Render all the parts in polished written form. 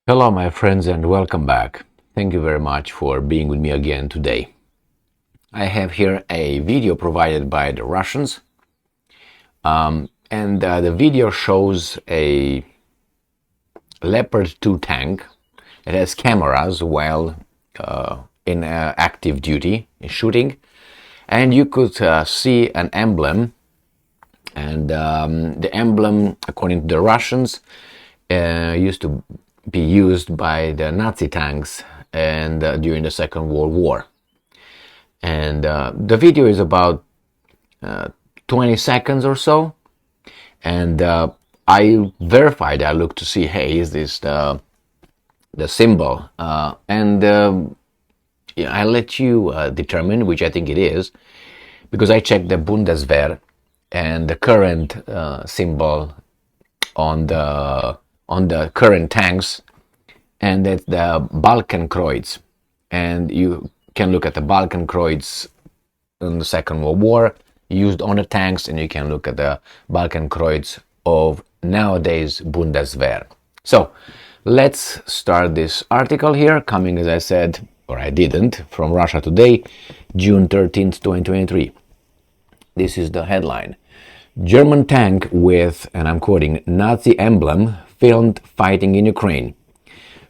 Hello, my friends, and welcome back. Thank you very much for being with me again today. I have here a video provided by the Russians, and the video shows a Leopard 2 tank. It has cameras while in active duty, shooting, and you could see an emblem. And the emblem, according to the Russians, used to be used by the Nazi tanks and during the Second World War. And the video is about 20 seconds or so, and I verified. I looked to see, hey, is this the symbol? And I let you determine which I think it is, because I checked the Bundeswehr and the current symbol on the current tanks, and that's the Balkenkreuz. And you can look at the Balkenkreuz in the Second World War used on the tanks, and you can look at the Balkenkreuz of nowadays Bundeswehr. So let's start this article here, coming, as I said, or I didn't, from Russia Today, June 13th, 2023. This is the headline. German tank with, and I'm quoting, Nazi emblem filmed fighting in Ukraine.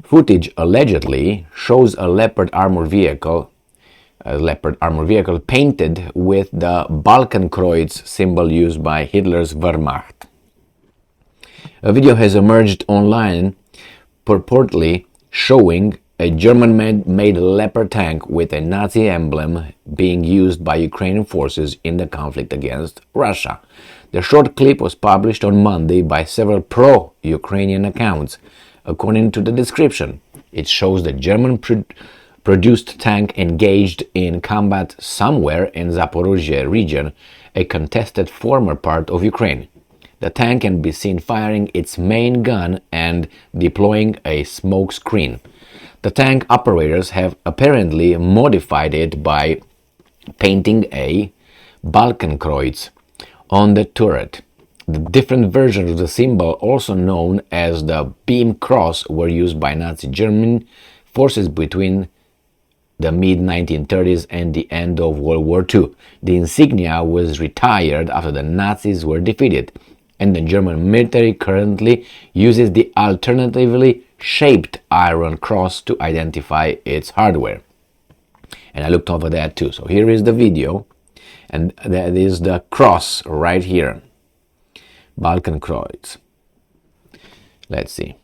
Footage allegedly shows a Leopard armored vehicle painted with the Balkenkreuz symbol used by Hitler's Wehrmacht. A video has emerged online purportedly showing a German-made Leopard tank with a Nazi emblem being used by Ukrainian forces in the conflict against Russia. The short clip was published on Monday by several pro-Ukrainian accounts. According to the description, it shows the German-produced tank engaged in combat somewhere in Zaporozhye region, a contested former part of Ukraine. The tank can be seen firing its main gun and deploying a smoke screen. The tank operators have apparently modified it by painting a Balkenkreuz on the turret. The different versions of the symbol, also known as the beam cross, were used by Nazi German forces between the mid-1930s and the end of World War II. The insignia was retired after the Nazis were defeated, and the German military currently uses the alternatively shaped iron cross to identify its hardware. And I looked over that too. So here is the video, and that is the cross right here. Balkenkreuz. Let's see.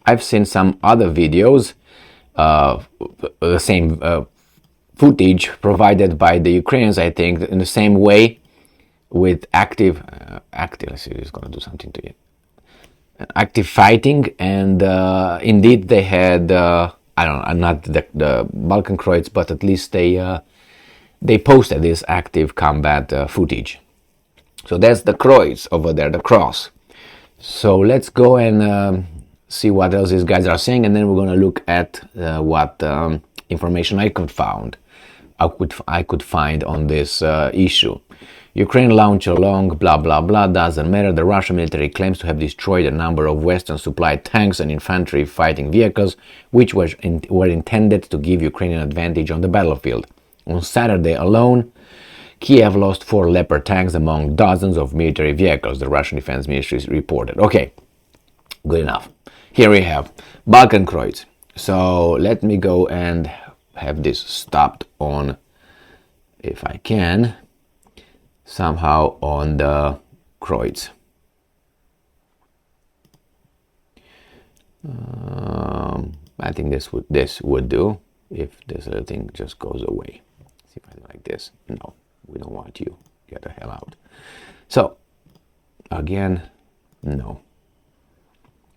I've seen some other videos, the same footage provided by the Ukrainians, I think, in the same way, with active, let's see, it's going to do something to it, active fighting, and indeed they had, I don't know, not the Balkenkreuz, but at least they posted this active combat footage. So that's the Kreuz over there, the cross. So let's go and see what else these guys are saying, and then we're going to look at what information I could find on this issue. Ukraine launched a long blah blah blah, doesn't matter. The Russian military claims to have destroyed a number of Western supplied tanks and infantry fighting vehicles which were intended to give Ukraine an advantage on the battlefield. On Saturday alone, Kiev lost 4 Leopard tanks among dozens of military vehicles, the Russian Defense Ministry reported. Okay, good enough. Here we have Balkenkreuz. So let me go and have this stopped on, if I can, somehow on the Kreuz. I think this would do if this little thing just goes away. See if I do like this. No, we don't want you. Get the hell out. So again, no.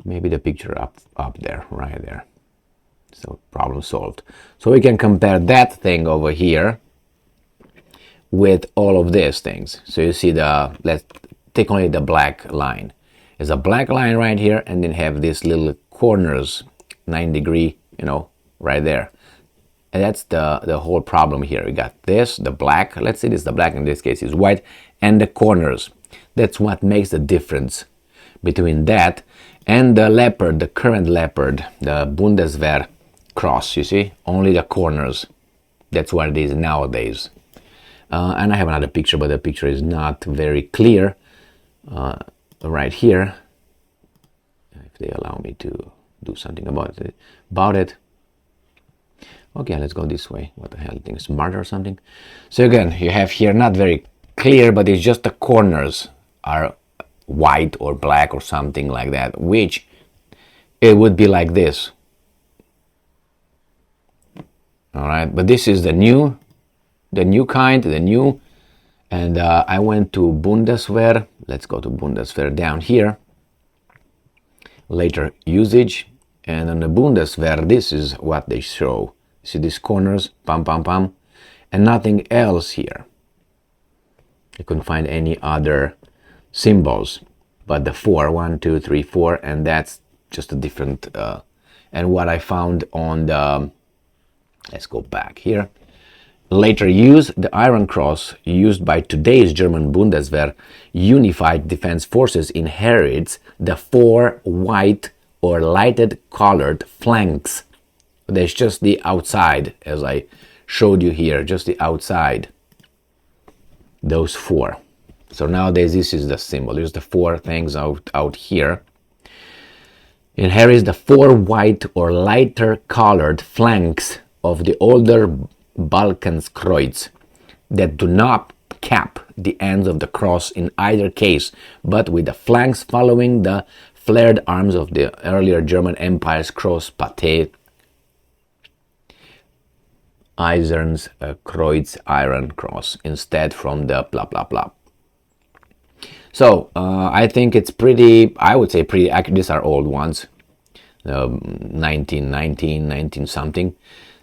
Maybe the picture up there, right there. So problem solved. So we can compare that thing over here with all of these things. So you see let's take only the black line. There's a black line right here, and then have these little corners 9 degree, right there. And that's the whole problem here. We got this, the black, let's say this is the black, in this case is white, and the corners. That's what makes the difference between that and the Leopard, the current Leopard, the Bundeswehr cross, you see? Only the corners. That's what it is nowadays. And I have another picture, but the picture is not very clear. Right here, if they allow me to do something about it. Okay, let's go this way. What the hell, I think smart or something. So again, you have here not very clear, but it's just the corners are white or black or something like that, which it would be like this. All right, but this is the new kind, and I went to Bundeswehr. Let's go to Bundeswehr down here. Later usage, and on the Bundeswehr, this is what they show. See these corners, pam, pam, pam, and nothing else here. I couldn't find any other symbols, but the 4, 1, 2, 3, 4, and that's just a different. And what I found on the, let's go back here. Later use, the Iron Cross used by today's German Bundeswehr Unified Defense Forces inherits the 4 white or lighted colored flanks. There's just the outside, as I showed you here, just the outside. Those 4. So nowadays this is the symbol. There's the 4 things out here. Inherits the 4 white or lighter colored flanks of the older Balkanskreuz that do not cap the ends of the cross in either case, but with the flanks following the flared arms of the earlier German Empire's cross pate. Eisernes Kreuz, Iron Cross, instead from the blah blah blah. So I think it's pretty, I would say pretty accurate. These are old ones, 19 something.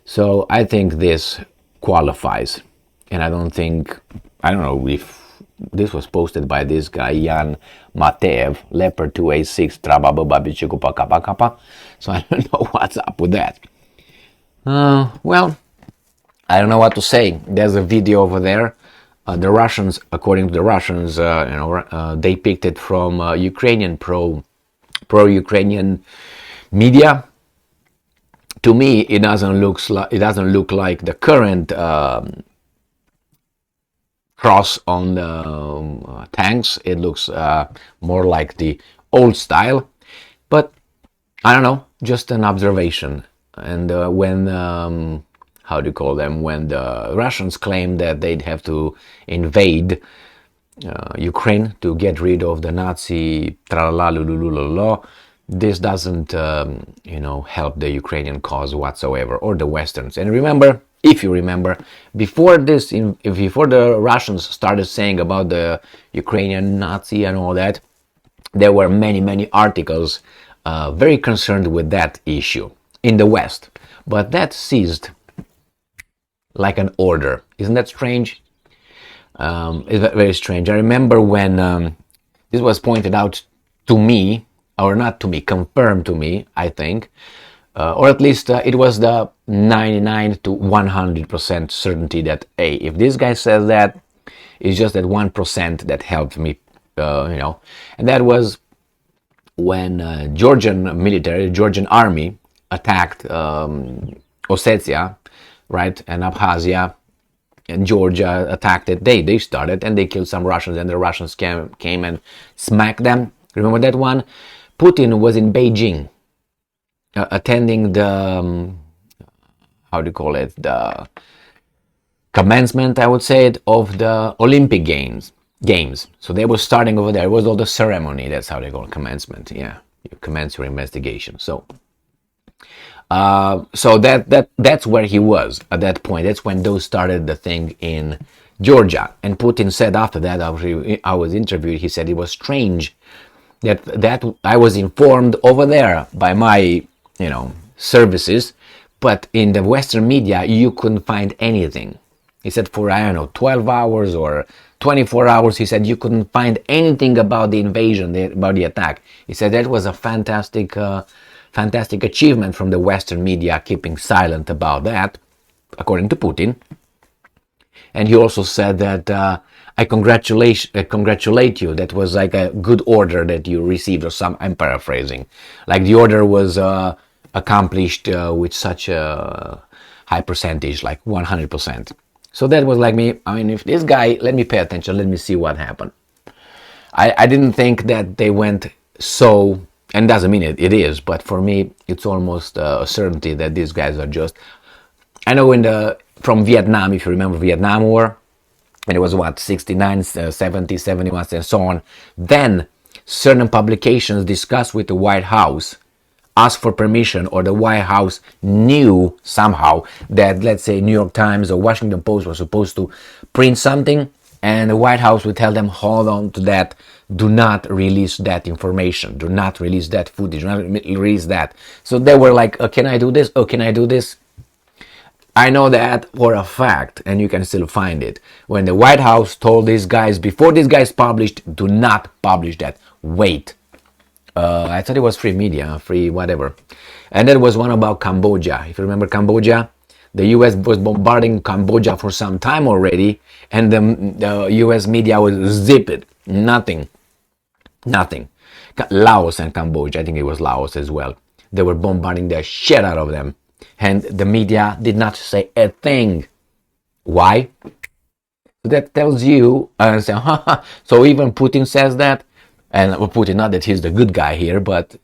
So I think this qualifies, and I don't know if this was posted by this guy Jan Matev, Leopard 2A6 Trabababichikupa Kappa Kappa. So I don't know what's up with that. Well, I don't know what to say. There's a video over there. The Russians, according to the Russians, they picked it from Ukrainian pro-Ukrainian media. To me, it doesn't look like the current cross on the tanks. It looks more like the old style. But I don't know, just an observation. And when when the Russians claim that they'd have to invade Ukraine to get rid of the Nazi tra-la-la-lu-lu-la-la, this doesn't help the Ukrainian cause whatsoever, or the Westerns. And remember, if you remember, before the Russians started saying about the Ukrainian Nazi and all that, there were many articles very concerned with that issue in the West, but that ceased like an order. Isn't that strange? It's very strange. I remember when this was pointed out to me, or not to me, confirmed to me, I think, or at least it was the 99 to 100% certainty that, hey, if this guy says that, it's just that 1% that helped me, and that was when Georgian army attacked Ossetia, right, and Abkhazia, and Georgia attacked it. They started, and they killed some Russians, and the Russians came and smacked them. Remember that one? Putin was in Beijing, attending the, the commencement, I would say, of the Olympic Games. So they were starting over there. It was all the ceremony. That's how they call it, commencement. Yeah, you commence your investigation. So that's where he was at that point. That's when those started the thing in Georgia. And Putin said after that, after I was interviewed, he said it was strange that I was informed over there by my services, but in the Western media you couldn't find anything. He said for 12 hours or 24 hours, he said you couldn't find anything about the invasion, about the attack. He said that was a fantastic fantastic achievement from the Western media keeping silent about that, according to Putin. And he also said that I congratulate you. That was like a good order that you received, or some. I'm paraphrasing. Like the order was accomplished with such a high percentage, like 100%. So that was like me. I mean, if this guy, let me pay attention. Let me see what happened. I didn't think that they went so, and doesn't mean it is, but for me, it's almost a certainty that these guys are just. I know from Vietnam, if you remember Vietnam War, and it was what, 69, 70, 71, and so on. Then certain publications discussed with the White House, asked for permission, or the White House knew somehow that, let's say, New York Times or Washington Post was supposed to print something, and the White House would tell them, hold on to that, do not release that information, do not release that footage, do not release that. So they were like, oh, can I do this? Oh, can I do this? I know that for a fact, and you can still find it. When the White House told these guys, before these guys published, do not publish that. Wait. I thought it was free media, free whatever. And there was one about Cambodia. If you remember Cambodia, the US was bombarding Cambodia for some time already, and the US media was zip it. Nothing. Laos and Cambodia, I think it was Laos as well. They were bombarding the shit out of them. And the media did not say a thing. Why? That tells you, so even Putin says that, and Putin, not that he's the good guy here, but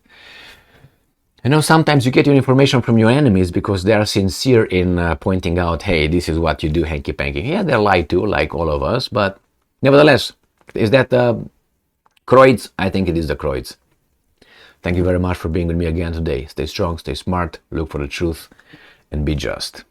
sometimes you get your information from your enemies because they are sincere in pointing out, hey, this is what you do, hanky-panky. Yeah, they're lied to, like all of us, but nevertheless, is that Kreuz? I think it is the Kreuz. Thank you very much for being with me again today. Stay strong, stay smart, look for the truth, and be just.